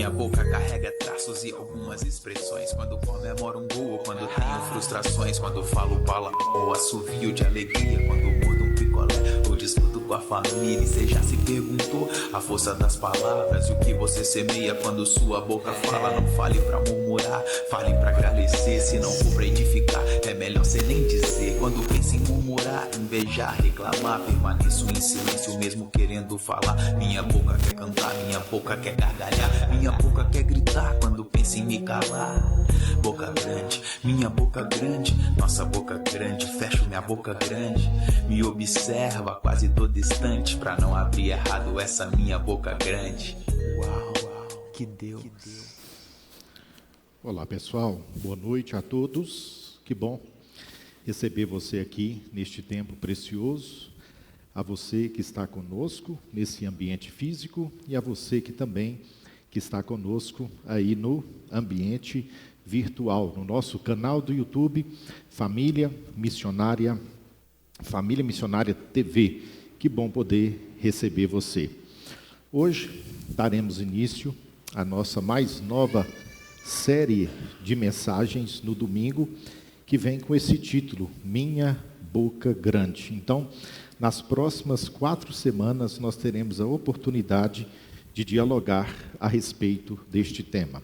Minha boca carrega traços e algumas expressões. Quando comemoro um gol, quando tenho frustrações. Quando falo palavrão ou assovio de alegria. Quando mordo um picolé ou discuto com a família. E cê já se perguntou a força das palavras e o que você semeia quando sua boca fala. Não fale pra murmurar, fale pra agradecer. Se não for pra edificar, é melhor cê nem dizer. Quando pensa em murmurar, invejar, reclamar, permaneço em silêncio mesmo querendo falar. Minha boca quer cantar, minha boca quer gargalhar, minha boca quer gritar quando pensa em me calar. Boca grande, minha boca grande, nossa boca grande, fecho minha boca grande. Me observa, quase tô distante, pra não abrir errado essa minha boca grande. Uau, que Deus. Olá pessoal, boa noite a todos, que bom receber você aqui neste tempo precioso, a você que está conosco nesse ambiente físico e a você que também está conosco aí no ambiente virtual, no nosso canal do YouTube, Família Missionária TV. Que bom poder receber você. Hoje daremos início à nossa mais nova série de mensagens no domingo, que vem com esse título, Minha Boca Grande. Então, nas próximas 4 semanas, nós teremos a oportunidade de dialogar a respeito deste tema.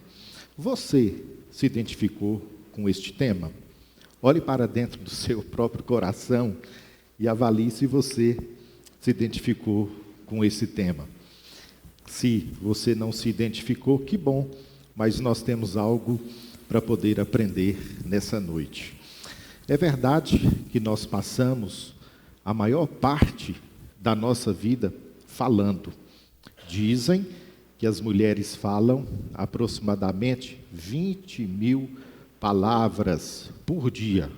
Você se identificou com este tema? Olhe para dentro do seu próprio coração e avalie se você se identificou com esse tema. Se você não se identificou, que bom, mas nós temos algo para poder aprender nessa noite. É verdade que nós passamos a maior parte da nossa vida falando. Dizem que as mulheres falam aproximadamente 20.000 palavras por dia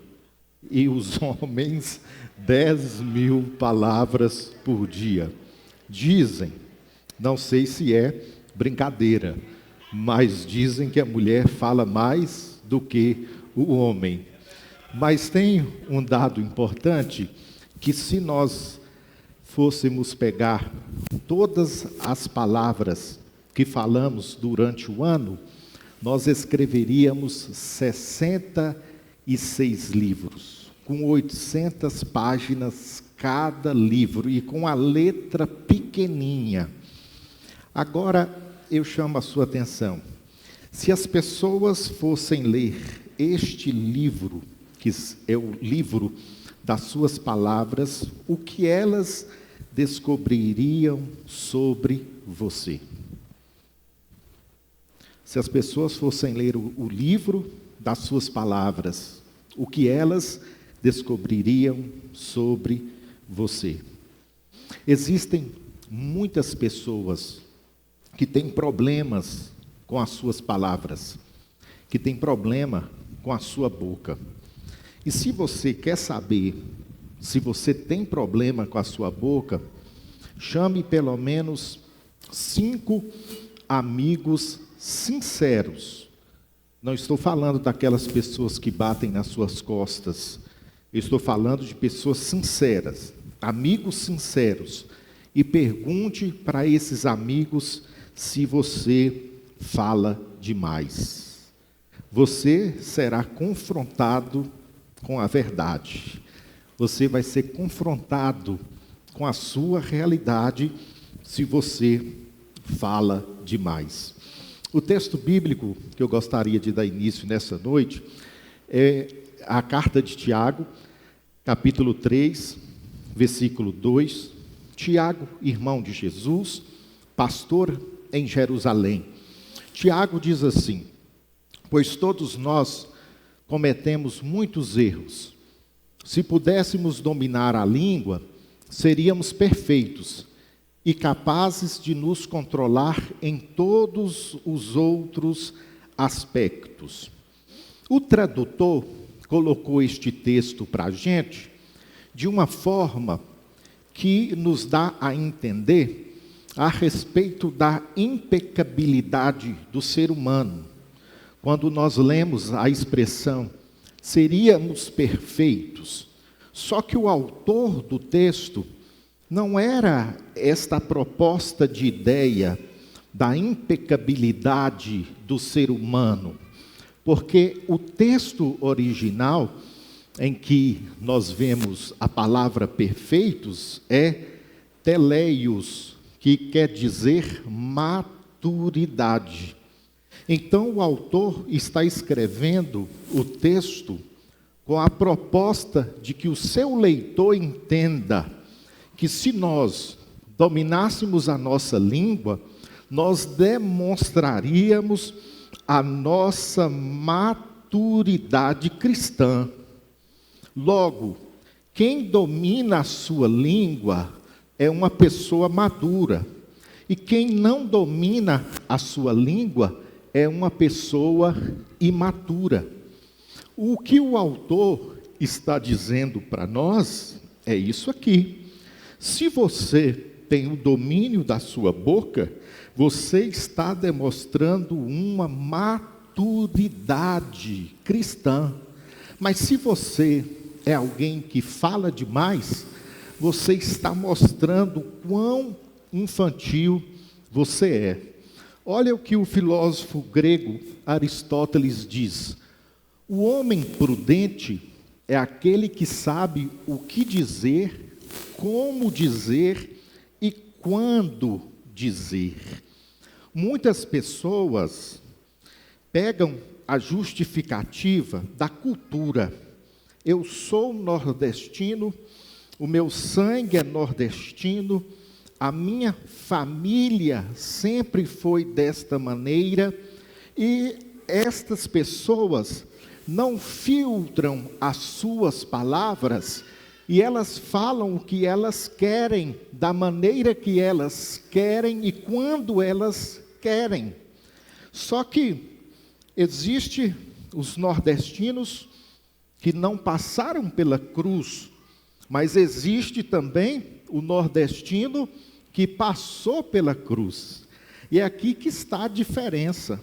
e os homens 10.000 palavras por dia. Dizem, não sei se é brincadeira, mas dizem que a mulher fala mais do que o homem. Mas tem um dado importante, que se nós fôssemos pegar todas as palavras que falamos durante o ano, nós escreveríamos 66 livros, com 800 páginas cada livro e com a letra pequenininha. Agora, eu chamo a sua atenção. Se as pessoas fossem ler este livro, que é o livro das suas palavras, o que elas descobririam sobre você? Se as pessoas fossem ler o livro das suas palavras, o que elas descobririam sobre você? Existem muitas pessoas que têm problemas com as suas palavras, que têm problema com a sua boca. E se você quer saber se você tem problema com a sua boca, chame pelo menos 5 amigos sinceros. Não estou falando daquelas pessoas que batem nas suas costas. Eu estou falando de pessoas sinceras, amigos sinceros. E pergunte para esses amigos se você fala demais. Você será confrontado com a verdade. Você vai ser confrontado com a sua realidade se você fala demais. O texto bíblico que eu gostaria de dar início nessa noite é a carta de Tiago, capítulo 3, versículo 2. Tiago, irmão de Jesus, pastor em Jerusalém. Tiago diz assim: pois todos nós cometemos muitos erros. Se pudéssemos dominar a língua, seríamos perfeitos e capazes de nos controlar em todos os outros aspectos. O tradutor colocou este texto para a gente de uma forma que nos dá a entender a respeito da impecabilidade do ser humano. Quando nós lemos a expressão, seríamos perfeitos, só que o autor do texto não era esta proposta de ideia da impecabilidade do ser humano, porque o texto original em que nós vemos a palavra perfeitos é teleios, que quer dizer maturidade. Então o autor está escrevendo o texto com a proposta de que o seu leitor entenda que se nós dominássemos a nossa língua, nós demonstraríamos a nossa maturidade cristã. Logo, quem domina a sua língua é uma pessoa madura. E quem não domina a sua língua é uma pessoa imatura. O que o autor está dizendo para nós é isso aqui. Se você tem o domínio da sua boca, você está demonstrando uma maturidade cristã. Mas se você é alguém que fala demais, você está mostrando quão infantil você é. Olha o que o filósofo grego Aristóteles diz: o homem prudente é aquele que sabe o que dizer, como dizer e quando dizer. Muitas pessoas pegam a justificativa da cultura. Eu sou nordestino, o meu sangue é nordestino, a minha família sempre foi desta maneira, e estas pessoas não filtram as suas palavras e elas falam o que elas querem, da maneira que elas querem e quando elas querem. Só que existe os nordestinos que não passaram pela cruz, mas existe também o nordestino que passou pela cruz. E é aqui que está a diferença.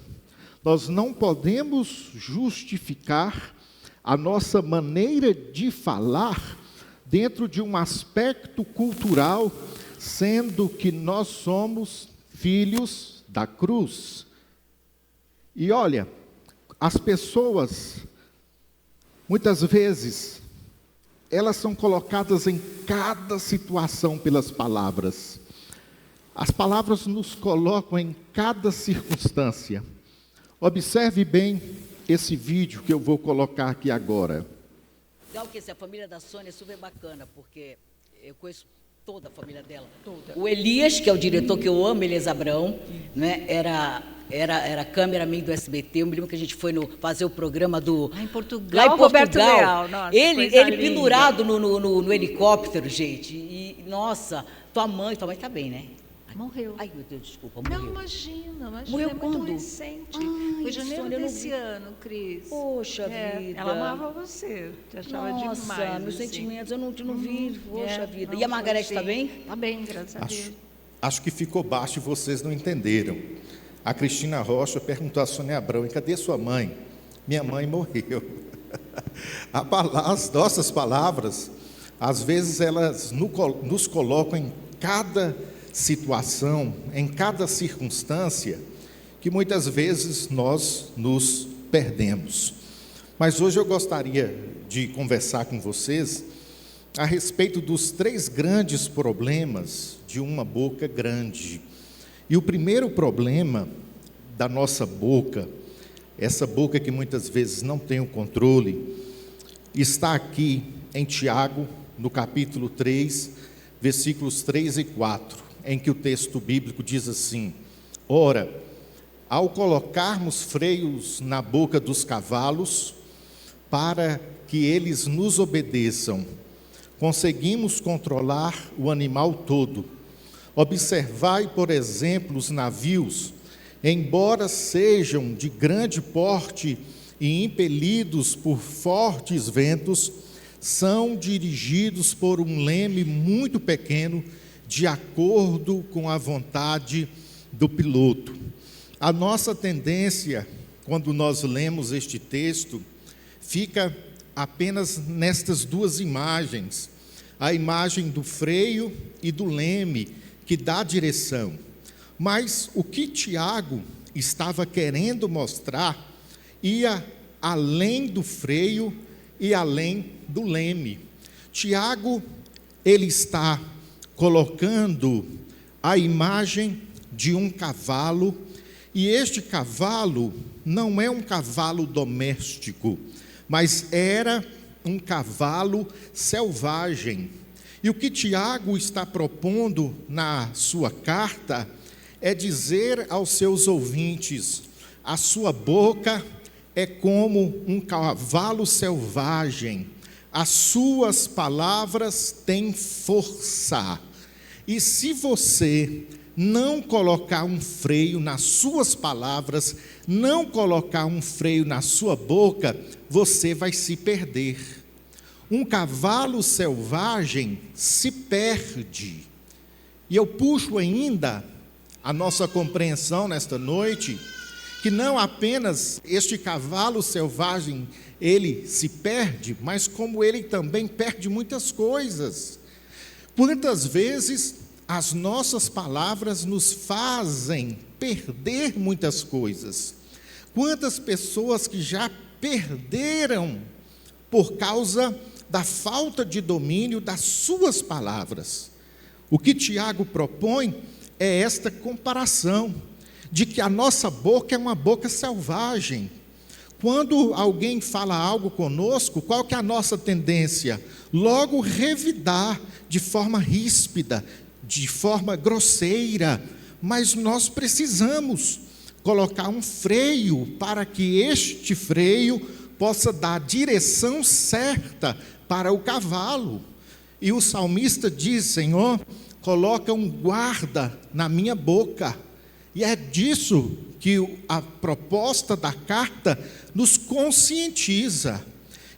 Nós não podemos justificar a nossa maneira de falar dentro de um aspecto cultural, sendo que nós somos filhos da cruz. E olha, as pessoas, muitas vezes, elas são colocadas em cada situação pelas palavras. As palavras nos colocam em cada circunstância. Observe bem esse vídeo que eu vou colocar aqui agora. Legal que a família da Sônia é super bacana, porque eu conheço toda a família dela. Toda. O Elias, que é o diretor que eu amo, Elias Abrão, né, era cameraman do SBT. Eu me lembro que a gente foi fazer o programa do... Lá em Portugal, Lá em Portugal. Roberto Leal, nossa, ele coisa pendurado no helicóptero, gente. E, nossa, tua mãe está bem, né? Morreu. Ai, meu Deus, desculpa, morreu. Não, imagina, Morreu é quando? muito recente. Ai, Foi janeiro Sônia, eu não desse vi. ano, Cris. Poxa vida. Ela amava você, te achava Nossa, demais. meus assim. sentimentos, eu não vi, poxa vida. não, E a Margarete sim. está bem? Está bem, graças a Deus. Acho que ficou baixo e vocês não entenderam. A Cristina Rocha perguntou a Sônia Abrão: e cadê sua mãe? Minha mãe morreu. As nossas palavras, às vezes, elas nos colocam em cada situação, em cada circunstância, que muitas vezes nós nos perdemos. Mas hoje eu gostaria de conversar com vocês a respeito dos 3 grandes problemas de uma boca grande. E o primeiro problema da nossa boca, essa boca que muitas vezes não tem o controle, está aqui em Tiago, no capítulo 3, versículos 3 e 4, em que o texto bíblico diz assim: ora, ao colocarmos freios na boca dos cavalos, para que eles nos obedeçam, conseguimos controlar o animal todo. Observai, por exemplo, os navios, embora sejam de grande porte e impelidos por fortes ventos, são dirigidos por um leme muito pequeno, de acordo com a vontade do piloto. A nossa tendência, quando nós lemos este texto, fica apenas nestas 2 imagens: a imagem do freio e do leme, que dá direção. Mas o que Tiago estava querendo mostrar ia além do freio e além do leme. Tiago, ele está colocando a imagem de um cavalo, e este cavalo não é um cavalo doméstico, mas era um cavalo selvagem. E o que Tiago está propondo na sua carta é dizer aos seus ouvintes: a sua boca é como um cavalo selvagem, as suas palavras têm força. E se você não colocar um freio nas suas palavras, não colocar um freio na sua boca, você vai se perder. Um cavalo selvagem se perde. E eu puxo ainda a nossa compreensão nesta noite, que não apenas este cavalo selvagem, ele se perde, mas como ele também perde muitas coisas. Quantas vezes as nossas palavras nos fazem perder muitas coisas? Quantas pessoas que já perderam por causa da falta de domínio das suas palavras? O que Tiago propõe é esta comparação, de que a nossa boca é uma boca selvagem. Quando alguém fala algo conosco, qual que é a nossa tendência? Logo revidar de forma ríspida, de forma grosseira. Mas nós precisamos colocar um freio para que este freio possa dar a direção certa para o cavalo. E o salmista diz: Senhor, coloca um guarda na minha boca. E é disso que a proposta da carta nos conscientiza.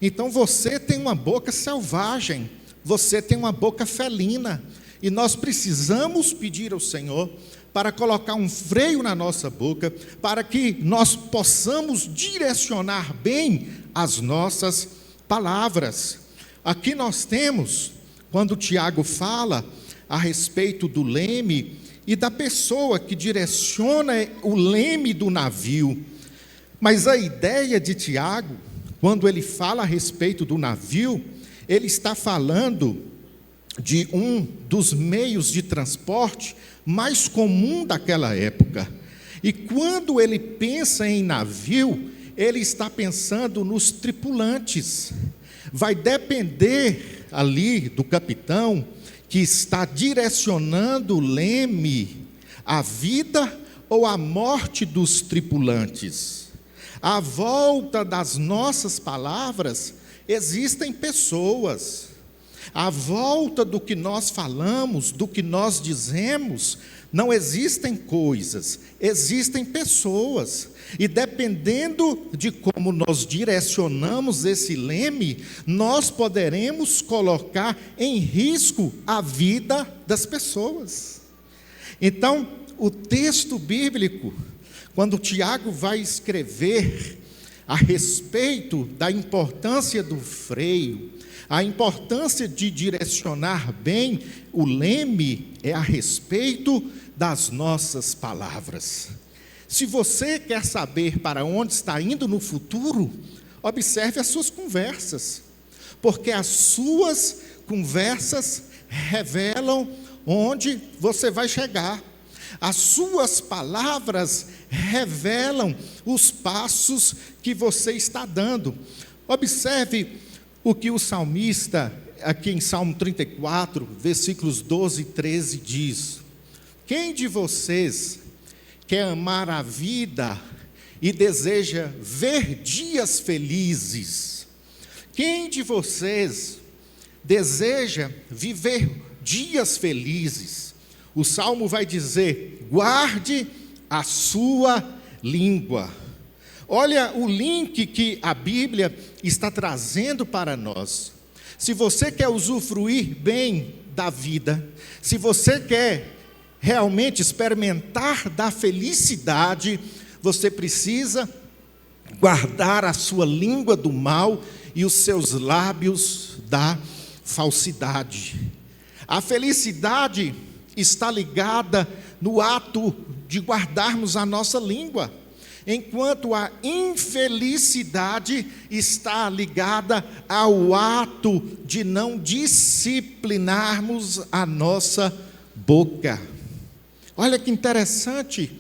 Então você tem uma boca selvagem, você tem uma boca felina, e nós precisamos pedir ao Senhor para colocar um freio na nossa boca, para que nós possamos direcionar bem as nossas palavras. Aqui nós temos, quando Tiago fala a respeito do leme e da pessoa que direciona o leme do navio. Mas a ideia de Tiago, quando ele fala a respeito do navio, ele está falando de um dos meios de transporte mais comum daquela época. E quando ele pensa em navio, ele está pensando nos tripulantes. Vai depender ali do capitão que está direcionando o leme, a vida ou a morte dos tripulantes. À volta das nossas palavras existem pessoas. À volta do que nós falamos, do que nós dizemos, não existem coisas, existem pessoas. E dependendo de como nós direcionamos esse leme, nós poderemos colocar em risco a vida das pessoas. Então, o texto bíblico, quando Tiago vai escrever a respeito da importância do freio, a importância de direcionar bem o leme, é a respeito das nossas palavras. Se você quer saber para onde está indo no futuro, observe as suas conversas, porque as suas conversas revelam onde você vai chegar. As suas palavras revelam os passos que você está dando. Observe o que o salmista, aqui em Salmo 34, versículos 12 e 13, diz: quem de vocês quer amar a vida e deseja ver dias felizes? Quem de vocês deseja viver dias felizes? O Salmo vai dizer: guarde a sua língua. Olha o link que a Bíblia está trazendo para nós. Se você quer usufruir bem da vida, se você quer realmente experimentar da felicidade, você precisa guardar a sua língua do mal e os seus lábios da falsidade. A felicidade está ligada no ato de guardarmos a nossa língua, enquanto a infelicidade está ligada ao ato de não disciplinarmos a nossa boca. Olha que interessante,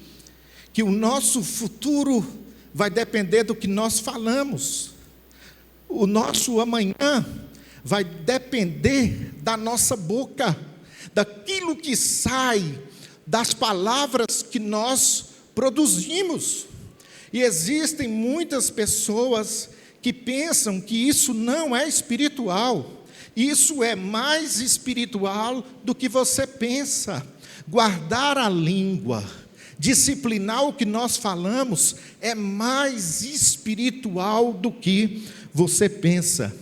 que o nosso futuro vai depender do que nós falamos. O nosso amanhã vai depender da nossa boca, daquilo que sai, das palavras que nós produzimos. E existem muitas pessoas que pensam que isso não é espiritual. Isso é mais espiritual do que você pensa. Guardar a língua, disciplinar o que nós falamos, é mais espiritual do que você pensa.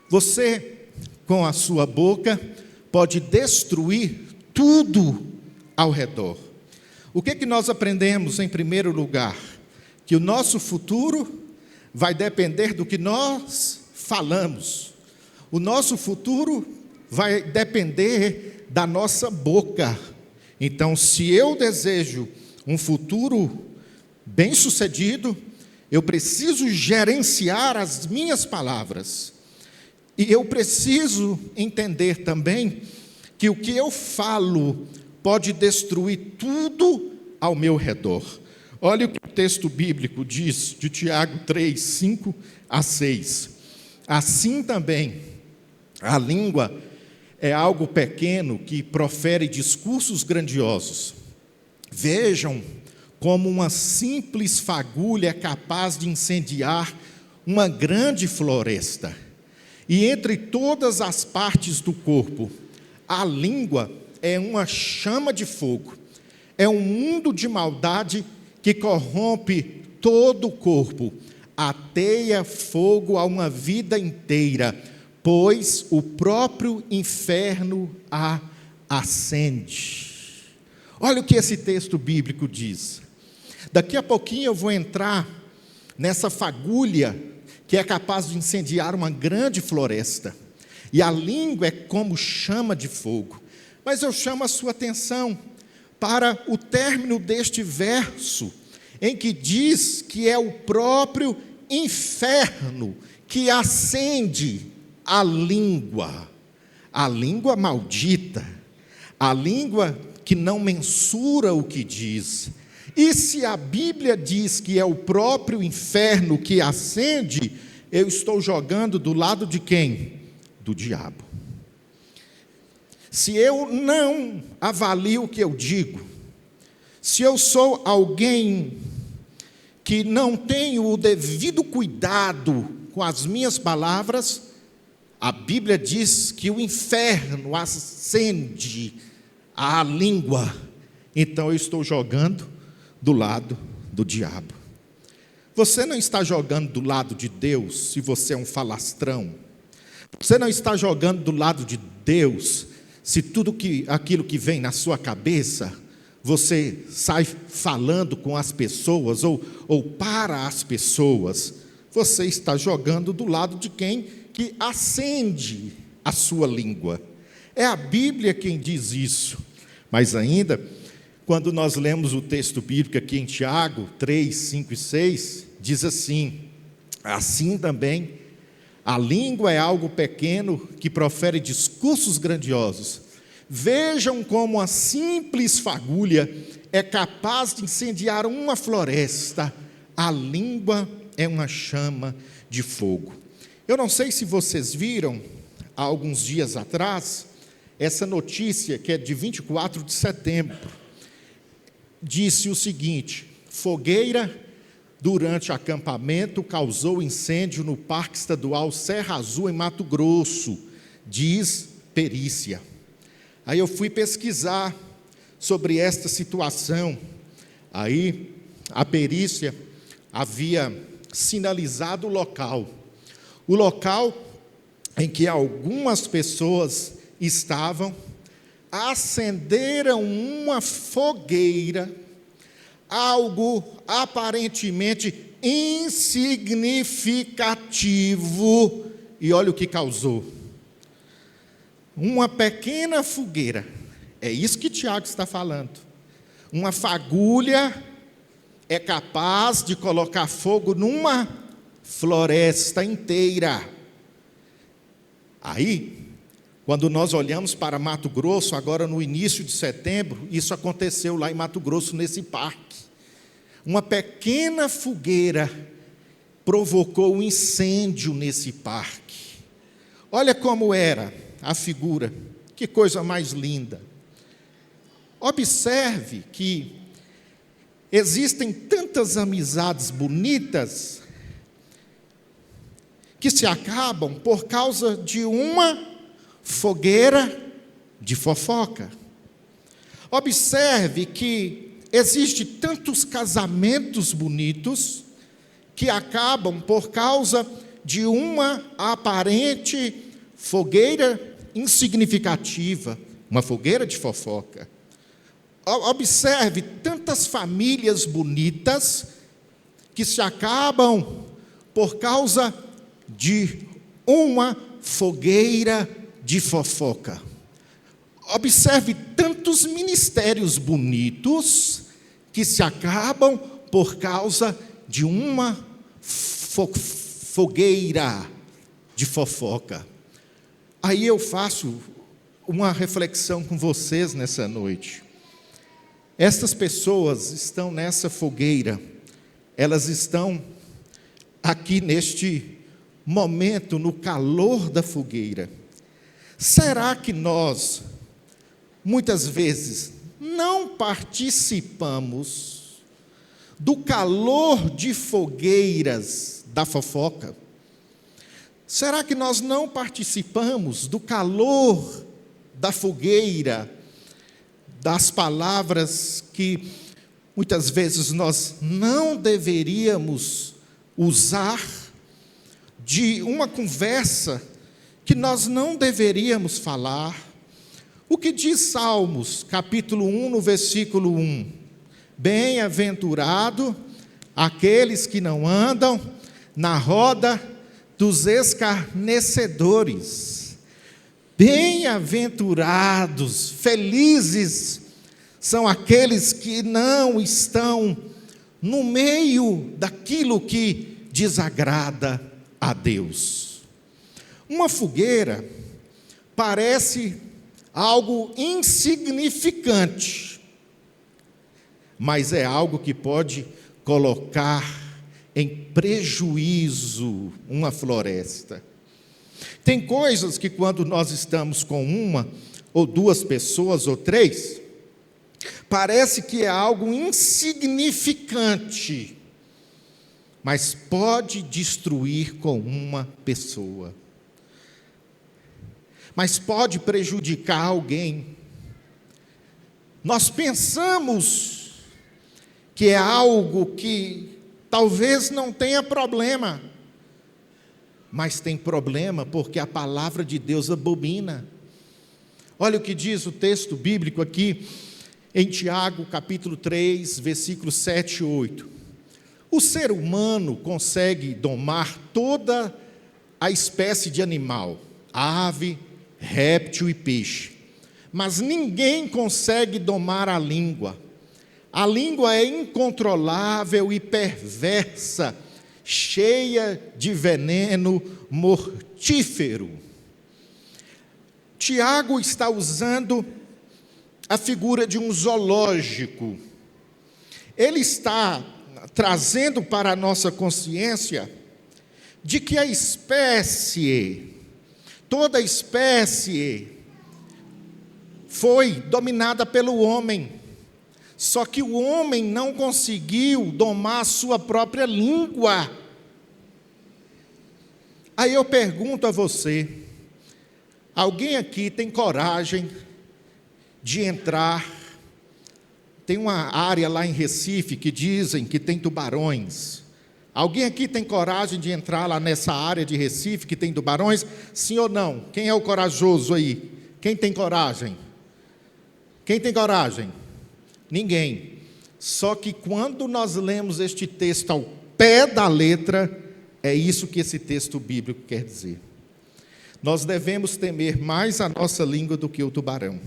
Você, com a sua boca, pode destruir tudo ao redor. O que nós aprendemos em primeiro lugar? Que o nosso futuro vai depender do que nós falamos. O nosso futuro vai depender da nossa boca. Então, se eu desejo um futuro bem-sucedido, eu preciso gerenciar as minhas palavras. E eu preciso entender também que o que eu falo pode destruir tudo ao meu redor. Olha o que o texto bíblico diz, de Tiago 3, 5 a 6. Assim também, a língua é algo pequeno que profere discursos grandiosos. Vejam como uma simples fagulha é capaz de incendiar uma grande floresta. E entre todas as partes do corpo, a língua é uma chama de fogo. É um mundo de maldade que corrompe todo o corpo, ateia fogo a uma vida inteira, pois o próprio inferno a acende. Olha o que esse texto bíblico diz. Daqui a pouquinho eu vou entrar nessa fagulha que é capaz de incendiar uma grande floresta. E a língua é como chama de fogo. Mas eu chamo a sua atenção para o término deste verso, em que diz que é o próprio inferno que acende a língua maldita, a língua que não mensura o que diz. E se a Bíblia diz que é o próprio inferno que acende, eu estou jogando do lado de quem? Do diabo. Se eu não avalio o que eu digo, se eu sou alguém que não tenho o devido cuidado com as minhas palavras, a Bíblia diz que o inferno acende a língua. Então eu estou jogando do lado do diabo. Você não está jogando do lado de Deus se você é um falastrão. Você não está jogando do lado de Deus se aquilo que vem na sua cabeça, você sai falando com as pessoas ou para as pessoas. Você está jogando do lado de quem que acende a sua língua. É a Bíblia quem diz isso. Mas ainda, quando nós lemos o texto bíblico aqui em Tiago 3, 5 e 6, diz assim: assim também, a língua é algo pequeno que profere discursos grandiosos. Vejam como a simples fagulha é capaz de incendiar uma floresta. A língua é uma chama de fogo. Eu não sei se vocês viram, há alguns dias atrás, essa notícia que é de 24 de setembro. Disse o seguinte: fogueira durante acampamento causou incêndio no Parque Estadual Serra Azul, em Mato Grosso, diz perícia. Aí eu fui pesquisar sobre esta situação. Aí a perícia havia sinalizado o local em que algumas pessoas estavam, acenderam uma fogueira, algo aparentemente insignificativo, e olha o que causou. Uma pequena fogueira, é isso que Tiago está falando. uma fagulha é capaz de colocar fogo numa floresta inteira. Aí, quando nós olhamos para Mato Grosso, agora no início de setembro, isso aconteceu lá em Mato Grosso, nesse parque. Uma pequena fogueira provocou um incêndio nesse parque. Olha como era a figura, que coisa mais linda. Observe que existem tantas amizades bonitas que se acabam por causa de uma fogueira de fofoca. Observe que existem tantos casamentos bonitos que acabam por causa de uma aparente fogueira insignificativa, uma fogueira de fofoca. Observe tantas famílias bonitas que se acabam por causa de uma fogueira de fofoca. Observe tantos ministérios bonitos que se acabam por causa de uma fogueira de fofoca. Aí eu faço uma reflexão com vocês nessa noite. Estas pessoas estão nessa fogueira, elas estão aqui neste momento, no calor da fogueira. Será que nós, muitas vezes, não participamos do calor de fogueiras da fofoca? Será que nós não participamos do calor da fogueira, das palavras que muitas vezes nós não deveríamos usar, de uma conversa que nós não deveríamos falar? O que diz Salmos, capítulo 1, no versículo 1? Bem-aventurado aqueles que não andam na roda dos escarnecedores. Bem-aventurados, felizes são aqueles que não estão no meio daquilo que desagrada a Deus. Uma fogueira parece algo insignificante, mas é algo que pode colocar em prejuízo uma floresta. Tem coisas que, quando nós estamos com uma ou duas pessoas ou três, parece que é algo insignificante, mas pode destruir com uma pessoa, mas pode prejudicar alguém. Nós pensamos que é algo que talvez não tenha problema, mas tem problema porque a palavra de Deus abomina. Olha o que diz o texto bíblico aqui em Tiago, capítulo 3, versículos 7 e 8. O ser humano consegue domar toda a espécie de animal, ave, réptil e peixe, mas ninguém consegue domar a língua. A língua é incontrolável e perversa, cheia de veneno mortífero. Tiago está usando a figura de um zoológico. Ele está trazendo para a nossa consciência de que a espécie, toda a espécie, foi dominada pelo homem. Só que o homem não conseguiu domar a sua própria língua. Aí eu pergunto a você: alguém aqui tem coragem de entrar? Tem uma área lá em Recife que dizem que tem tubarões. Alguém aqui tem coragem de entrar lá nessa área de Recife que tem tubarões? Sim ou não? Quem é o corajoso aí? Quem tem coragem? Quem tem coragem? Ninguém. Só que quando nós lemos este texto ao pé da letra, é isso que esse texto bíblico quer dizer. Nós devemos temer mais a nossa língua do que o tubarão.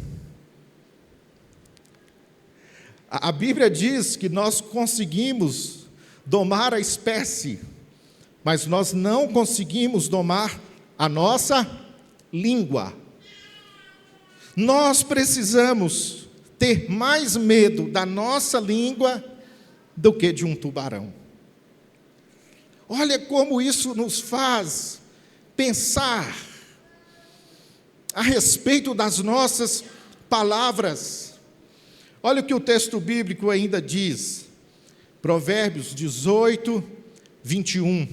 A Bíblia diz que nós conseguimos domar a espécie, mas nós não conseguimos domar a nossa língua. Nós precisamos ter mais medo da nossa língua do que de um tubarão. Olha como isso nos faz pensar a respeito das nossas palavras. Olha o que o texto bíblico ainda diz, Provérbios 18, 21.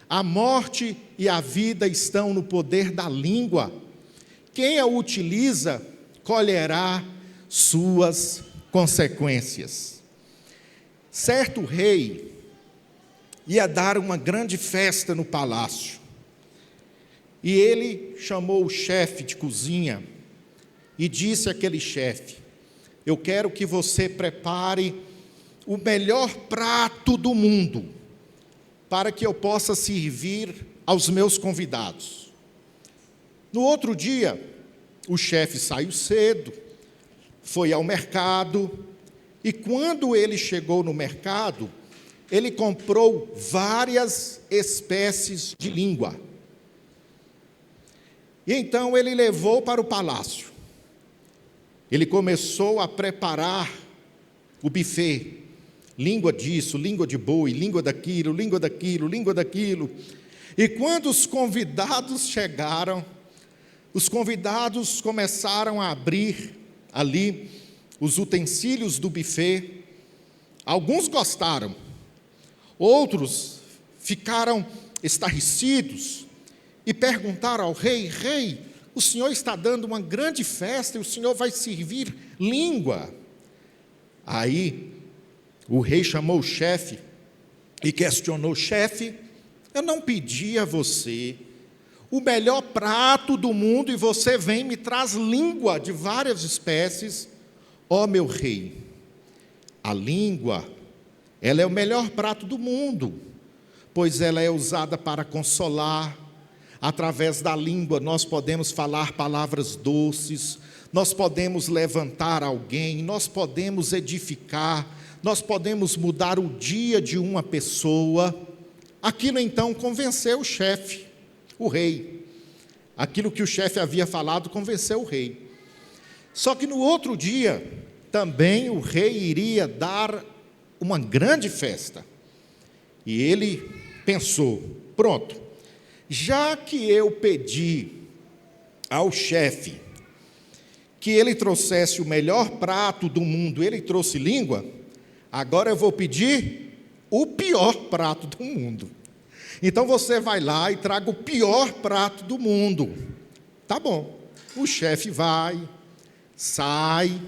A morte e a vida estão no poder da língua. Quem a utiliza, colherá suas consequências. Certo rei ia dar uma grande festa no palácio. E ele chamou o chefe de cozinha e disse àquele chefe: eu quero que você prepare o melhor prato do mundo, para que eu possa servir aos meus convidados. No outro dia, o chefe saiu cedo, foi ao mercado, e quando ele chegou no mercado, ele comprou várias espécies de língua. E então ele levou para o palácio. Ele começou a preparar o buffet. Língua disso, língua de boi, língua daquilo, língua daquilo, língua daquilo. E quando os convidados chegaram, os convidados começaram a abrir ali os utensílios do buffet. Alguns gostaram, outros ficaram estarrecidos e perguntaram ao rei: rei, o senhor está dando uma grande festa e o senhor vai servir língua. Aí o rei chamou o chefe e questionou: chefe, eu não pedi a você o melhor prato do mundo e você vem e me traz língua de várias espécies. Ó meu rei, a língua, ela é o melhor prato do mundo, pois ela é usada para consolar. Através da língua nós podemos falar palavras doces, nós podemos levantar alguém, nós podemos edificar, nós podemos mudar o dia de uma pessoa. Aquilo então convenceu o chefe, o rei. Aquilo que o chefe havia falado convenceu o rei. Só que no outro dia, também o rei iria dar uma grande festa. E ele pensou: pronto, já que eu pedi ao chefe que ele trouxesse o melhor prato do mundo, ele trouxe língua, agora eu vou pedir o pior prato do mundo. Então você vai lá e traga o pior prato do mundo. Tá bom. O chefe vai, sai,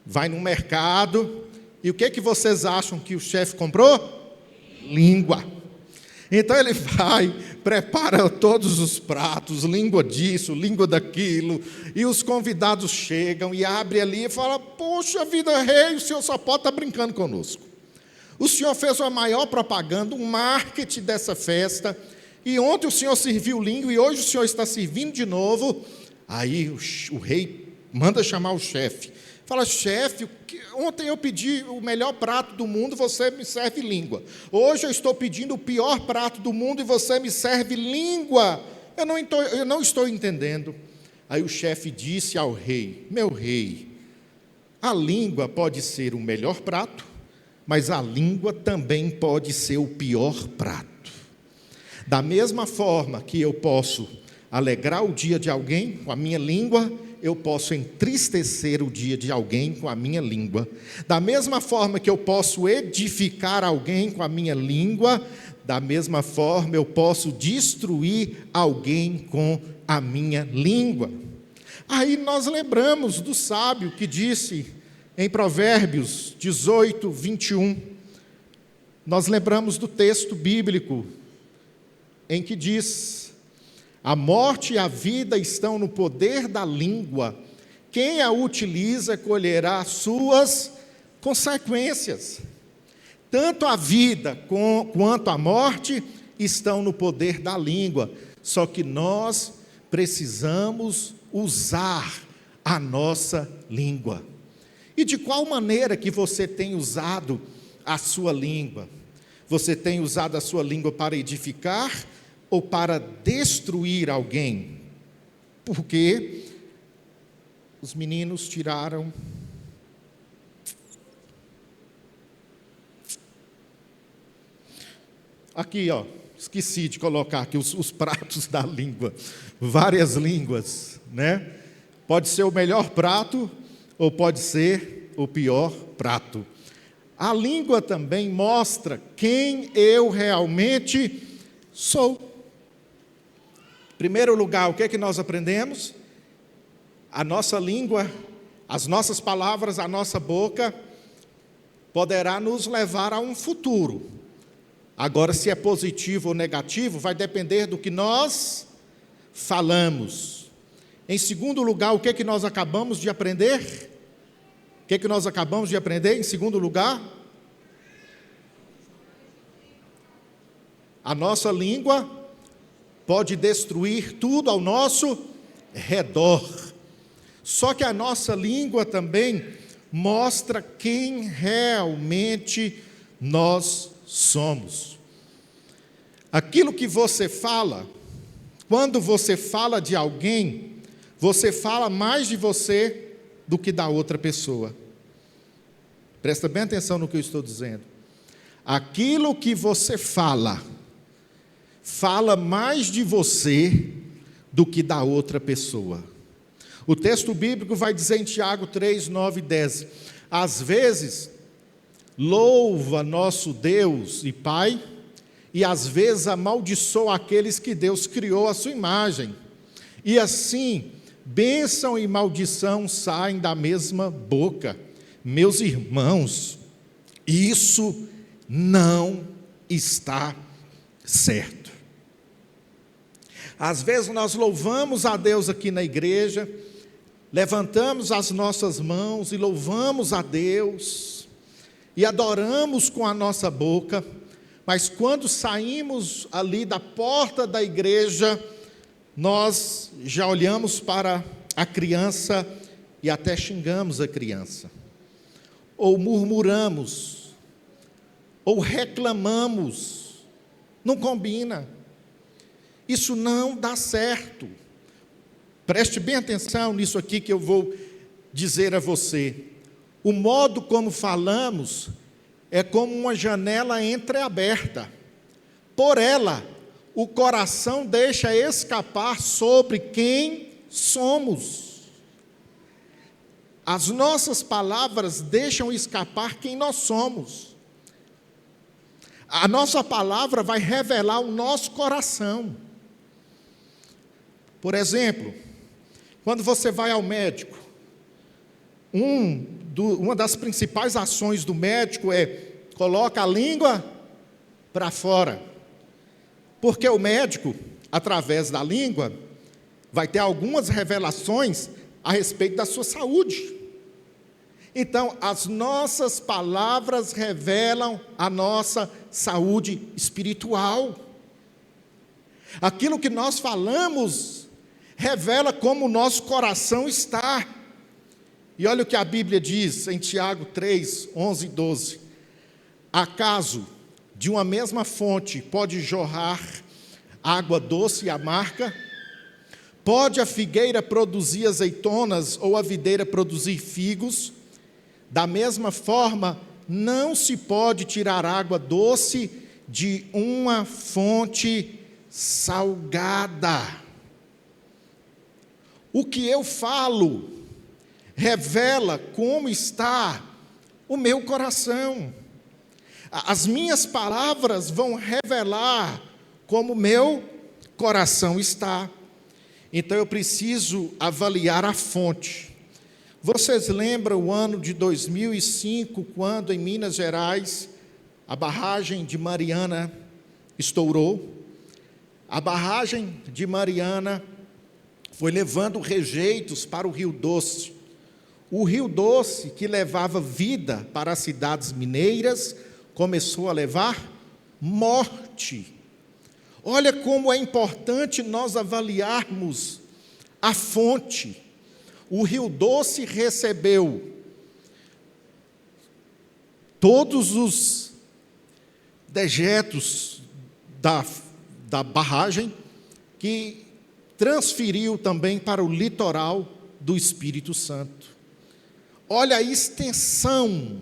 vai no mercado, e o que vocês acham que o chefe comprou? Língua. Então ele vai, prepara todos os pratos, língua disso, língua daquilo, e os convidados chegam e abrem ali e falam: poxa vida, rei, o senhor só pode estar brincando conosco. O senhor fez a maior propaganda, um marketing dessa festa, e ontem o senhor serviu língua e hoje o senhor está servindo de novo. Aí o rei manda chamar o chefe. Fala: chefe, ontem eu pedi o melhor prato do mundo, você me serve língua. Hoje eu estou pedindo o pior prato do mundo e você me serve língua. Eu não estou entendendo. Aí o chefe disse ao rei: meu rei, a língua pode ser o melhor prato, mas a língua também pode ser o pior prato. Da mesma forma que eu posso alegrar o dia de alguém com a minha língua, eu posso entristecer o dia de alguém com a minha língua. Da mesma forma que eu posso edificar alguém com a minha língua, da mesma forma eu posso destruir alguém com a minha língua. Aí nós lembramos do sábio que disse em Provérbios 18, 21, nós lembramos do texto bíblico em que diz: a morte e a vida estão no poder da língua, quem a utiliza colherá suas consequências. Tanto a vida quanto a morte estão no poder da língua, só que nós precisamos usar a nossa língua. E de qual maneira que você tem usado a sua língua? Você tem usado a sua língua para edificar ou para destruir alguém? Porque os meninos tiraram aqui, ó, esqueci de colocar aqui os pratos da língua, várias línguas, né? Pode ser o melhor prato ou pode ser o pior prato. A língua também mostra quem eu realmente sou. Em primeiro lugar, o que é que nós aprendemos? A nossa língua, as nossas palavras, a nossa boca poderá nos levar a um futuro. Agora, se é positivo ou negativo, vai depender do que nós falamos. Em segundo lugar, o que é que nós acabamos de aprender? O que é que nós acabamos de aprender? Em segundo lugar, a nossa língua pode destruir tudo ao nosso redor. Só que a nossa língua também mostra quem realmente nós somos. Aquilo que você fala, quando você fala de alguém, você fala mais de você do que da outra pessoa. Presta bem atenção no que eu estou dizendo. Aquilo que você fala, fala mais de você do que da outra pessoa. O texto bíblico vai dizer em Tiago 3, 9 e 10, às vezes, louva nosso Deus e Pai, e às vezes amaldiçoa aqueles que Deus criou à sua imagem. E assim, bênção e maldição saem da mesma boca. Meus irmãos, isso não está certo. Às vezes nós louvamos a Deus aqui na igreja, levantamos as nossas mãos e louvamos a Deus, e adoramos com a nossa boca, mas quando saímos ali da porta da igreja, nós já olhamos para a criança e até xingamos a criança, ou murmuramos, ou reclamamos. Não combina. Isso não dá certo. Preste bem atenção nisso aqui que eu vou dizer a você. O modo como falamos é como uma janela entreaberta. Por ela, o coração deixa escapar sobre quem somos. As nossas palavras deixam escapar quem nós somos. A nossa palavra vai revelar o nosso coração. Por exemplo, quando você vai ao médico, uma das principais ações do médico é coloca a língua para fora. Porque o médico, através da língua, vai ter algumas revelações a respeito da sua saúde. Então, as nossas palavras revelam a nossa saúde espiritual. Aquilo que nós falamos revela como o nosso coração está. E olha o que a Bíblia diz em Tiago 3, 11 e 12. Acaso de uma mesma fonte pode jorrar água doce e amarga? Pode a figueira produzir azeitonas ou a videira produzir figos? Da mesma forma, não se pode tirar água doce de uma fonte salgada. O que eu falo revela como está o meu coração. As minhas palavras vão revelar como o meu coração está. Então eu preciso avaliar a fonte. Vocês lembram o ano de 2005, quando em Minas Gerais a barragem de Mariana estourou? A barragem de Mariana foi levando rejeitos para o Rio Doce. O Rio Doce, que levava vida para as cidades mineiras, começou a levar morte. Olha como é importante nós avaliarmos a fonte. O Rio Doce recebeu todos os dejetos da barragem, que transferiu também para o litoral do Espírito Santo. Olha a extensão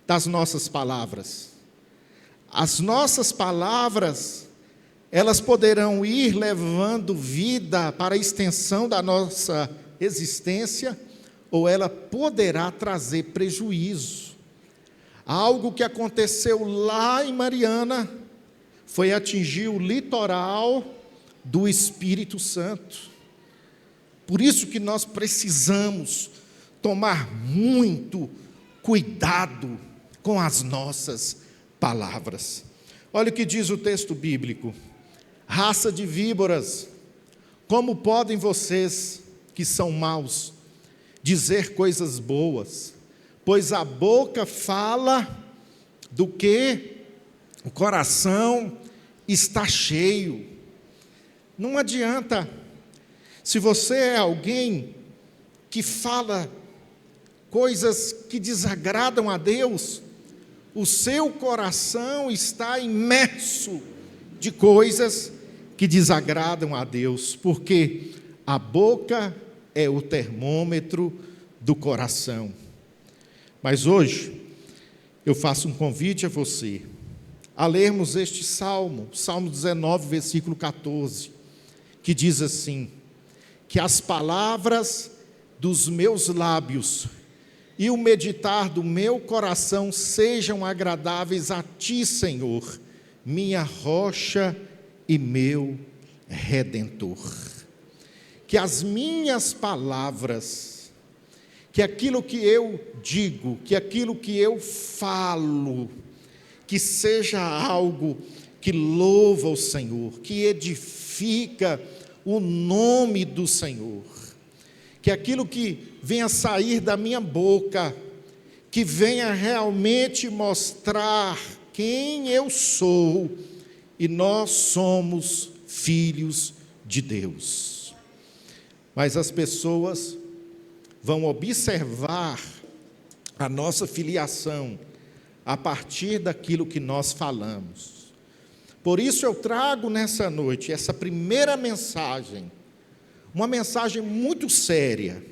das nossas palavras. As nossas palavras, elas poderão ir levando vida para a extensão da nossa existência, ou ela poderá trazer prejuízo. Algo que aconteceu lá em Mariana foi atingir o litoral do Espírito Santo. Por isso que nós precisamos tomar muito cuidado com as nossas palavras. Olha o que diz o texto bíblico: raça de víboras, como podem vocês, que são maus, dizer coisas boas? Pois a boca fala do que o coração está cheio. Não adianta, se você é alguém que fala coisas que desagradam a Deus, o seu coração está imerso de coisas que desagradam a Deus, porque a boca é o termômetro do coração. Mas hoje, eu faço um convite a você, a lermos este Salmo, Salmo 19, versículo 14, que diz assim: que as palavras dos meus lábios e o meditar do meu coração sejam agradáveis a Ti, Senhor, minha rocha e meu Redentor. Que as minhas palavras, que aquilo que eu digo, que aquilo que eu falo, que seja algo que louva o Senhor, que edifica o nome do Senhor, que aquilo que venha sair da minha boca, que venha realmente mostrar quem eu sou, e nós somos filhos de Deus. Mas as pessoas vão observar a nossa filiação a partir daquilo que nós falamos. Por isso eu trago nessa noite essa primeira mensagem, uma mensagem muito séria,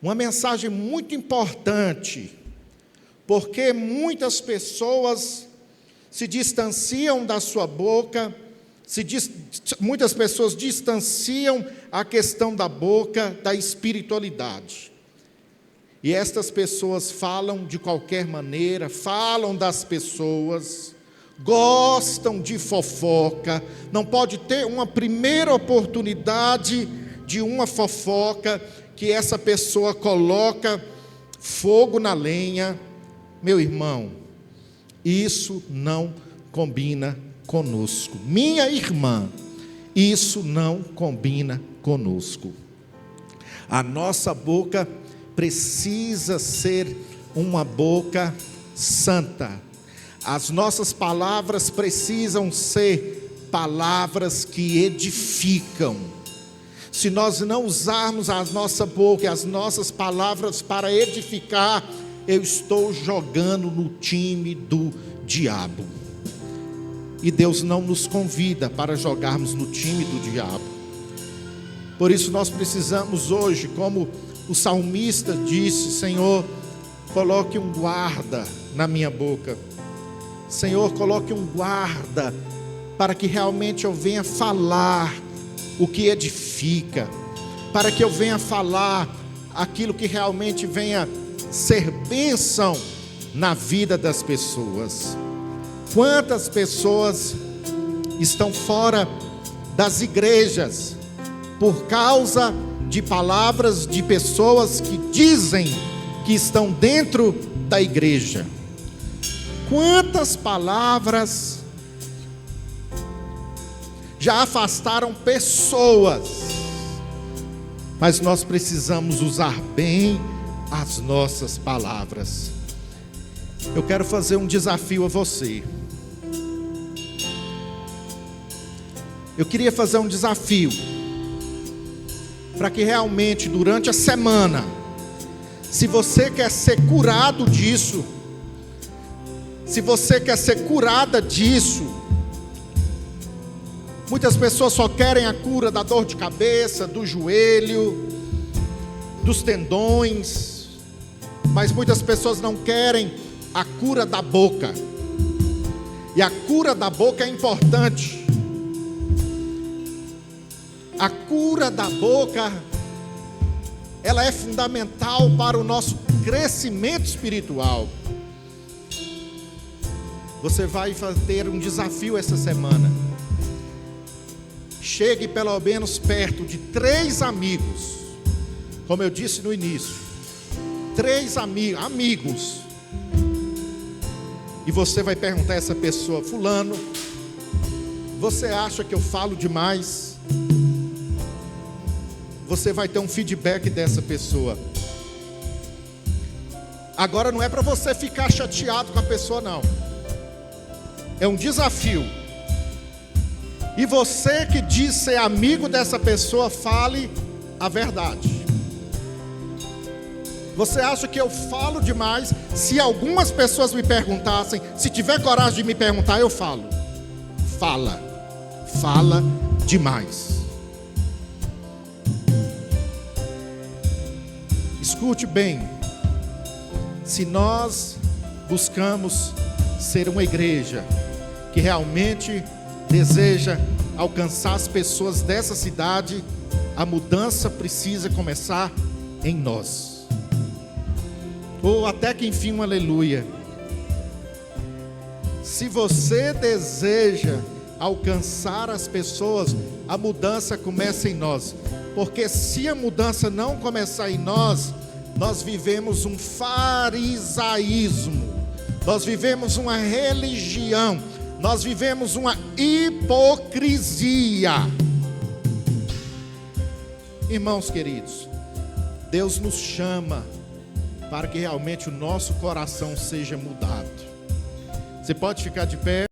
uma mensagem muito importante, porque muitas pessoas se distanciam da sua boca, muitas pessoas distanciam a questão da boca da espiritualidade. E estas pessoas falam de qualquer maneira, falam das pessoas, gostam de fofoca, não pode ter uma primeira oportunidade de uma fofoca, que essa pessoa coloca fogo na lenha. Meu irmão, isso não combina conosco. Minha irmã, isso não combina conosco. A nossa boca precisa ser uma boca santa. As nossas palavras precisam ser palavras que edificam. Se nós não usarmos a nossa boca e as nossas palavras para edificar, eu estou jogando no time do diabo. E Deus não nos convida para jogarmos no time do diabo. Por isso nós precisamos hoje, como o salmista disse: Senhor, coloque um guarda na minha boca. Senhor, coloque um guarda para que realmente eu venha falar o que edifica, para que eu venha falar aquilo que realmente venha ser bênção na vida das pessoas. Quantas pessoas estão fora das igrejas por causa de palavras de pessoas que dizem que estão dentro da igreja? Quantas palavras já afastaram pessoas? Mas nós precisamos usar bem as nossas palavras. Eu quero fazer um desafio a você. Eu queria fazer um desafio para que realmente durante a semana, se você quer ser curado disso, se você quer ser curada disso, muitas pessoas só querem a cura da dor de cabeça, do joelho, dos tendões, mas muitas pessoas não querem a cura da boca. E a cura da boca é importante. A cura da boca, ela é fundamental para o nosso crescimento espiritual. Você vai ter um desafio essa semana. Chegue pelo menos perto de 3 amigos, como eu disse no início, 3 amigos, e você vai perguntar a essa pessoa: fulano, você acha que eu falo demais? Você vai ter um feedback dessa pessoa. Agora não é para você ficar chateado com a pessoa, não. É um desafio. E você que diz ser amigo dessa pessoa, fale a verdade. Você acha que eu falo demais? Se algumas pessoas me perguntassem, se tiver coragem de me perguntar, eu falo. Fala demais. Escute bem. Se nós buscamos ser uma igreja que realmente deseja alcançar as pessoas dessa cidade, a mudança precisa começar em nós. Ou até que enfim um aleluia. Se você deseja alcançar as pessoas, a mudança começa em nós. Porque se a mudança não começar em nós, nós vivemos um farisaísmo, nós vivemos uma religião, nós vivemos uma hipocrisia. Irmãos queridos, Deus nos chama para que realmente o nosso coração seja mudado. Você pode ficar de pé.